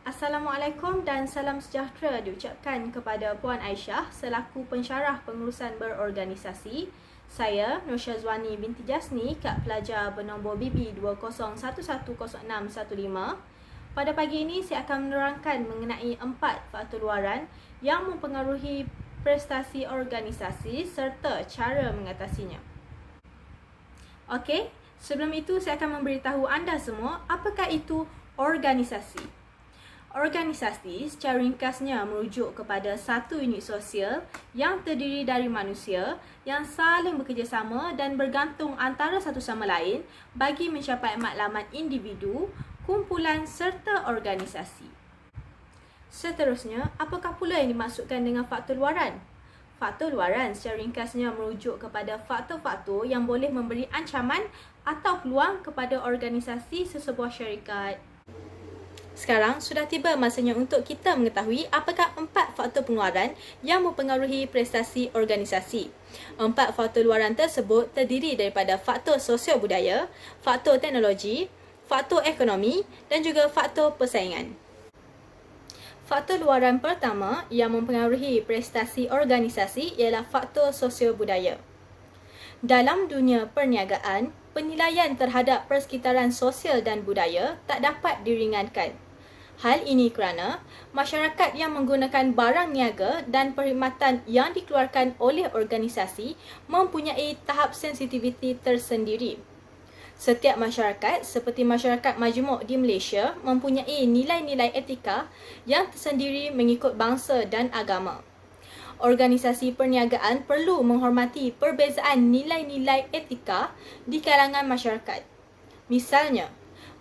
Assalamualaikum dan salam sejahtera diucapkan kepada Puan Aisyah selaku pensyarah pengurusan berorganisasi. Saya Nur Syazwani binti Jasni, Kad Pelajar bernombor BB 20110615. Pada pagi ini saya akan menerangkan mengenai 4 faktor luaran yang mempengaruhi prestasi organisasi serta cara mengatasinya. Okey, sebelum itu saya akan memberitahu anda semua apakah itu organisasi. Organisasi secara ringkasnya merujuk kepada satu unit sosial yang terdiri dari manusia yang saling bekerjasama dan bergantung antara satu sama lain bagi mencapai matlamat individu, kumpulan serta organisasi. Seterusnya, apakah pula yang dimaksudkan dengan faktor luaran? Faktor luaran secara ringkasnya merujuk kepada faktor-faktor yang boleh memberi ancaman atau peluang kepada organisasi sesebuah syarikat. Sekarang sudah tiba masanya untuk kita mengetahui apakah 4 faktor pengeluaran yang mempengaruhi prestasi organisasi. 4 faktor luaran tersebut terdiri daripada faktor sosio budaya, faktor teknologi, faktor ekonomi dan juga faktor persaingan. Faktor luaran pertama yang mempengaruhi prestasi organisasi ialah faktor sosio budaya. Dalam dunia perniagaan, penilaian terhadap persekitaran sosial dan budaya tak dapat diringankan. Hal ini kerana masyarakat yang menggunakan barang niaga dan perkhidmatan yang dikeluarkan oleh organisasi mempunyai tahap sensitiviti tersendiri. Setiap masyarakat seperti masyarakat majmuk di Malaysia mempunyai nilai-nilai etika yang tersendiri mengikut bangsa dan agama. Organisasi perniagaan perlu menghormati perbezaan nilai-nilai etika di kalangan masyarakat. Misalnya,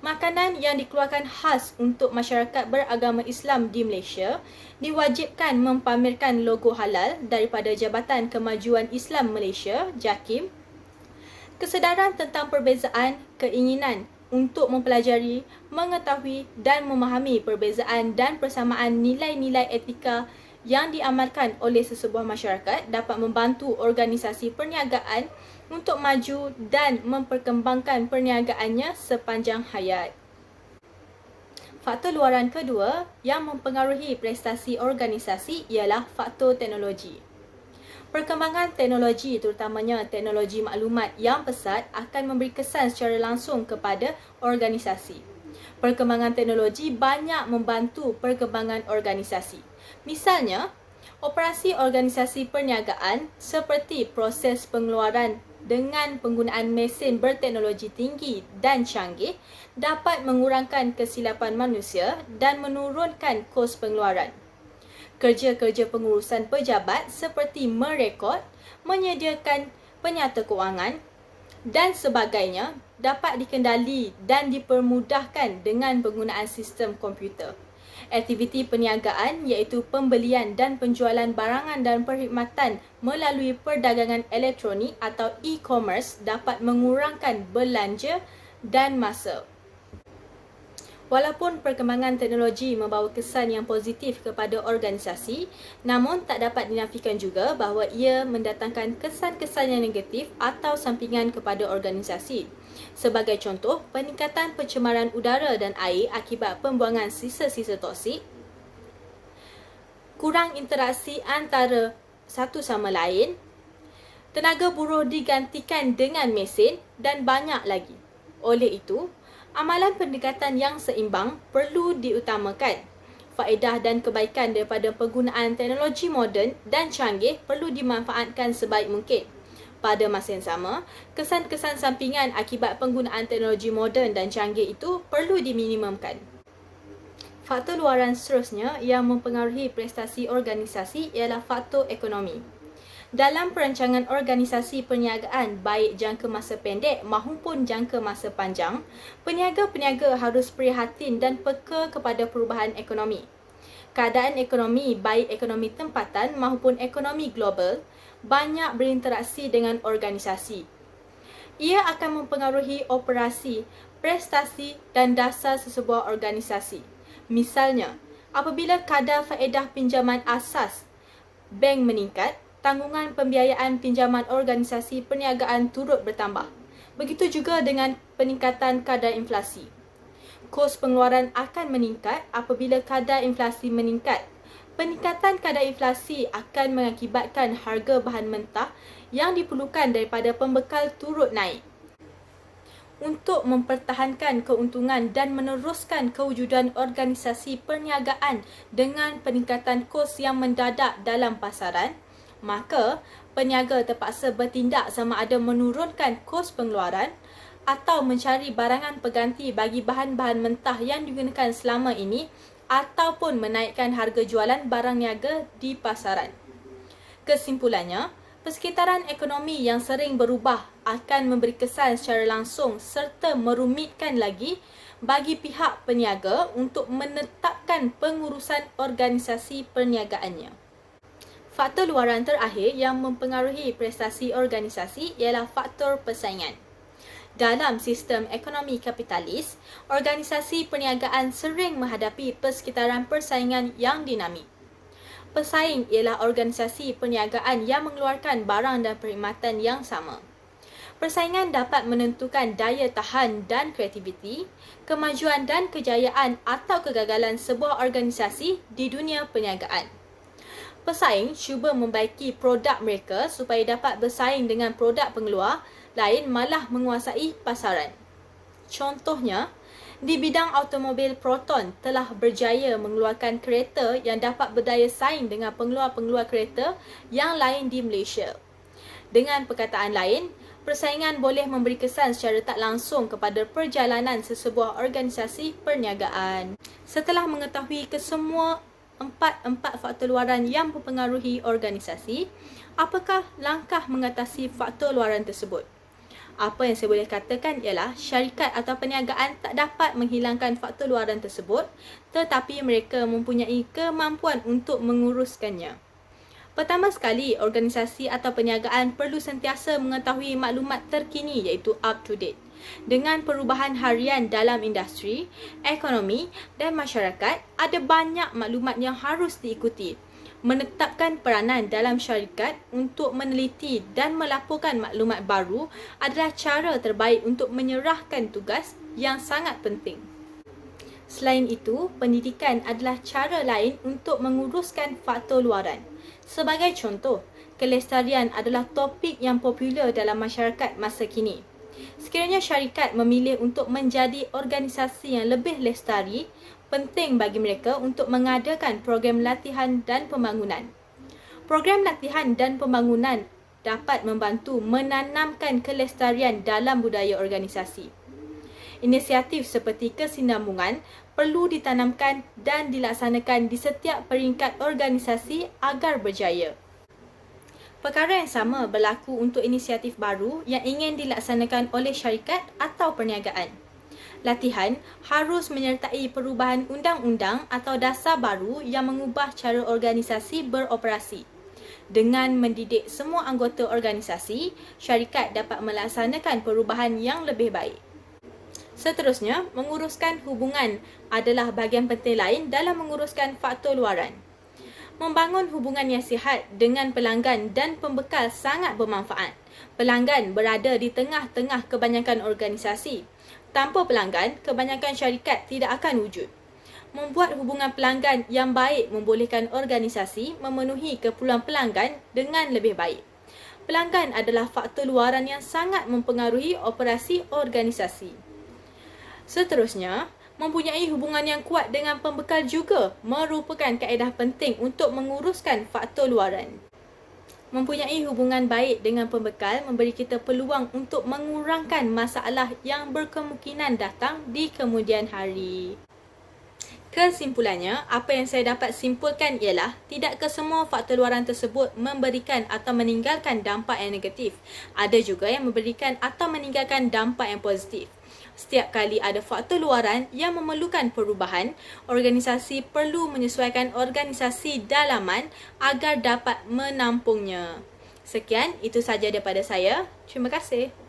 makanan yang dikeluarkan khas untuk masyarakat beragama Islam di Malaysia diwajibkan mempamerkan logo halal daripada Jabatan Kemajuan Islam Malaysia, JAKIM. Kesedaran tentang perbezaan keinginan untuk mempelajari, mengetahui dan memahami perbezaan dan persamaan nilai-nilai etika yang diamalkan oleh sesebuah masyarakat dapat membantu organisasi perniagaan untuk maju dan memperkembangkan perniagaannya sepanjang hayat. Faktor luaran kedua yang mempengaruhi prestasi organisasi ialah faktor teknologi. Perkembangan teknologi, terutamanya teknologi maklumat yang pesat, akan memberi kesan secara langsung kepada organisasi. Perkembangan teknologi banyak membantu perkembangan organisasi. Misalnya, operasi organisasi perniagaan seperti proses pengeluaran dengan penggunaan mesin berteknologi tinggi dan canggih dapat mengurangkan kesilapan manusia dan menurunkan kos pengeluaran. Kerja-kerja pengurusan pejabat seperti merekod, menyediakan penyata kewangan dan sebagainya dapat dikendali dan dipermudahkan dengan penggunaan sistem komputer. Aktiviti perniagaan iaitu pembelian dan penjualan barangan dan perkhidmatan melalui perdagangan elektronik atau e-commerce dapat mengurangkan belanja dan masa. Walaupun perkembangan teknologi membawa kesan yang positif kepada organisasi, namun tak dapat dinafikan juga bahawa ia mendatangkan kesan-kesan yang negatif atau sampingan kepada organisasi. Sebagai contoh, peningkatan pencemaran udara dan air akibat pembuangan sisa-sisa toksik, kurang interaksi antara satu sama lain, tenaga buruh digantikan dengan mesin dan banyak lagi. Oleh itu, amalan pendekatan yang seimbang perlu diutamakan. Faedah dan kebaikan daripada penggunaan teknologi moden dan canggih perlu dimanfaatkan sebaik mungkin. Pada masa yang sama, kesan-kesan sampingan akibat penggunaan teknologi moden dan canggih itu perlu diminimumkan. Faktor luaran seterusnya yang mempengaruhi prestasi organisasi ialah faktor ekonomi. Dalam perancangan organisasi perniagaan baik jangka masa pendek maupun jangka masa panjang, peniaga-peniaga harus prihatin dan peka kepada perubahan ekonomi. Keadaan ekonomi baik ekonomi tempatan maupun ekonomi global banyak berinteraksi dengan organisasi. Ia akan mempengaruhi operasi, prestasi dan dasar sesebuah organisasi. Misalnya, apabila kadar faedah pinjaman asas bank meningkat, tanggungan pembiayaan pinjaman organisasi perniagaan turut bertambah. Begitu juga dengan peningkatan kadar inflasi. Kos pengeluaran akan meningkat apabila kadar inflasi meningkat. Peningkatan kadar inflasi akan mengakibatkan harga bahan mentah yang diperlukan daripada pembekal turut naik. Untuk mempertahankan keuntungan dan meneruskan kewujudan organisasi perniagaan dengan peningkatan kos yang mendadak dalam pasaran, maka peniaga terpaksa bertindak sama ada menurunkan kos pengeluaran atau mencari barangan pengganti bagi bahan-bahan mentah yang digunakan selama ini ataupun menaikkan harga jualan barang niaga di pasaran. Kesimpulannya, persekitaran ekonomi yang sering berubah akan memberi kesan secara langsung serta merumitkan lagi bagi pihak peniaga untuk menetapkan pengurusan organisasi perniagaannya. Faktor luaran terakhir yang mempengaruhi prestasi organisasi ialah faktor persaingan. Dalam sistem ekonomi kapitalis, organisasi perniagaan sering menghadapi persekitaran persaingan yang dinamik. Pesaing ialah organisasi perniagaan yang mengeluarkan barang dan perkhidmatan yang sama. Persaingan dapat menentukan daya tahan dan kreativiti, kemajuan dan kejayaan atau kegagalan sebuah organisasi di dunia perniagaan. Pesaing cuba membaiki produk mereka supaya dapat bersaing dengan produk pengeluar lain malah menguasai pasaran. Contohnya, di bidang automobil Proton telah berjaya mengeluarkan kereta yang dapat berdaya saing dengan pengeluar-pengeluar kereta yang lain di Malaysia. Dengan perkataan lain, persaingan boleh memberi kesan secara tak langsung kepada perjalanan sesebuah organisasi perniagaan. Setelah mengetahui kesemua empat faktor luaran yang mempengaruhi organisasi, apakah langkah mengatasi faktor luaran tersebut? Apa yang saya boleh katakan ialah syarikat atau perniagaan tak dapat menghilangkan faktor luaran tersebut, tetapi mereka mempunyai kemampuan untuk menguruskannya. Pertama sekali, organisasi atau perniagaan perlu sentiasa mengetahui maklumat terkini iaitu up to date. Dengan perubahan harian dalam industri, ekonomi dan masyarakat, ada banyak maklumat yang harus diikuti. Menetapkan peranan dalam syarikat untuk meneliti dan melaporkan maklumat baru adalah cara terbaik untuk menyerahkan tugas yang sangat penting. Selain itu, pendidikan adalah cara lain untuk menguruskan faktor luaran. Sebagai contoh, kelestarian adalah topik yang popular dalam masyarakat masa kini. Sekiranya syarikat memilih untuk menjadi organisasi yang lebih lestari, penting bagi mereka untuk mengadakan program latihan dan pembangunan. Program latihan dan pembangunan dapat membantu menanamkan kelestarian dalam budaya organisasi. Inisiatif seperti kesinambungan perlu ditanamkan dan dilaksanakan di setiap peringkat organisasi agar berjaya. Perkara yang sama berlaku untuk inisiatif baru yang ingin dilaksanakan oleh syarikat atau perniagaan. Latihan harus menyertai perubahan undang-undang atau dasar baru yang mengubah cara organisasi beroperasi. Dengan mendidik semua anggota organisasi, syarikat dapat melaksanakan perubahan yang lebih baik. Seterusnya, menguruskan hubungan adalah bahagian penting lain dalam menguruskan faktor luaran. Membangun hubungan yang sihat dengan pelanggan dan pembekal sangat bermanfaat. Pelanggan berada di tengah-tengah kebanyakan organisasi. Tanpa pelanggan, kebanyakan syarikat tidak akan wujud. Membuat hubungan pelanggan yang baik membolehkan organisasi memenuhi keperluan pelanggan dengan lebih baik. Pelanggan adalah faktor luaran yang sangat mempengaruhi operasi organisasi. Seterusnya, mempunyai hubungan yang kuat dengan pembekal juga merupakan kaedah penting untuk menguruskan faktor luaran. Mempunyai hubungan baik dengan pembekal memberi kita peluang untuk mengurangkan masalah yang berkemungkinan datang di kemudian hari. Kesimpulannya, apa yang saya dapat simpulkan ialah tidak kesemua faktor luaran tersebut memberikan atau meninggalkan dampak yang negatif. Ada juga yang memberikan atau meninggalkan dampak yang positif. Setiap kali ada faktor luaran yang memerlukan perubahan, organisasi perlu menyesuaikan organisasi dalaman agar dapat menampungnya. Sekian, itu sahaja daripada saya. Terima kasih.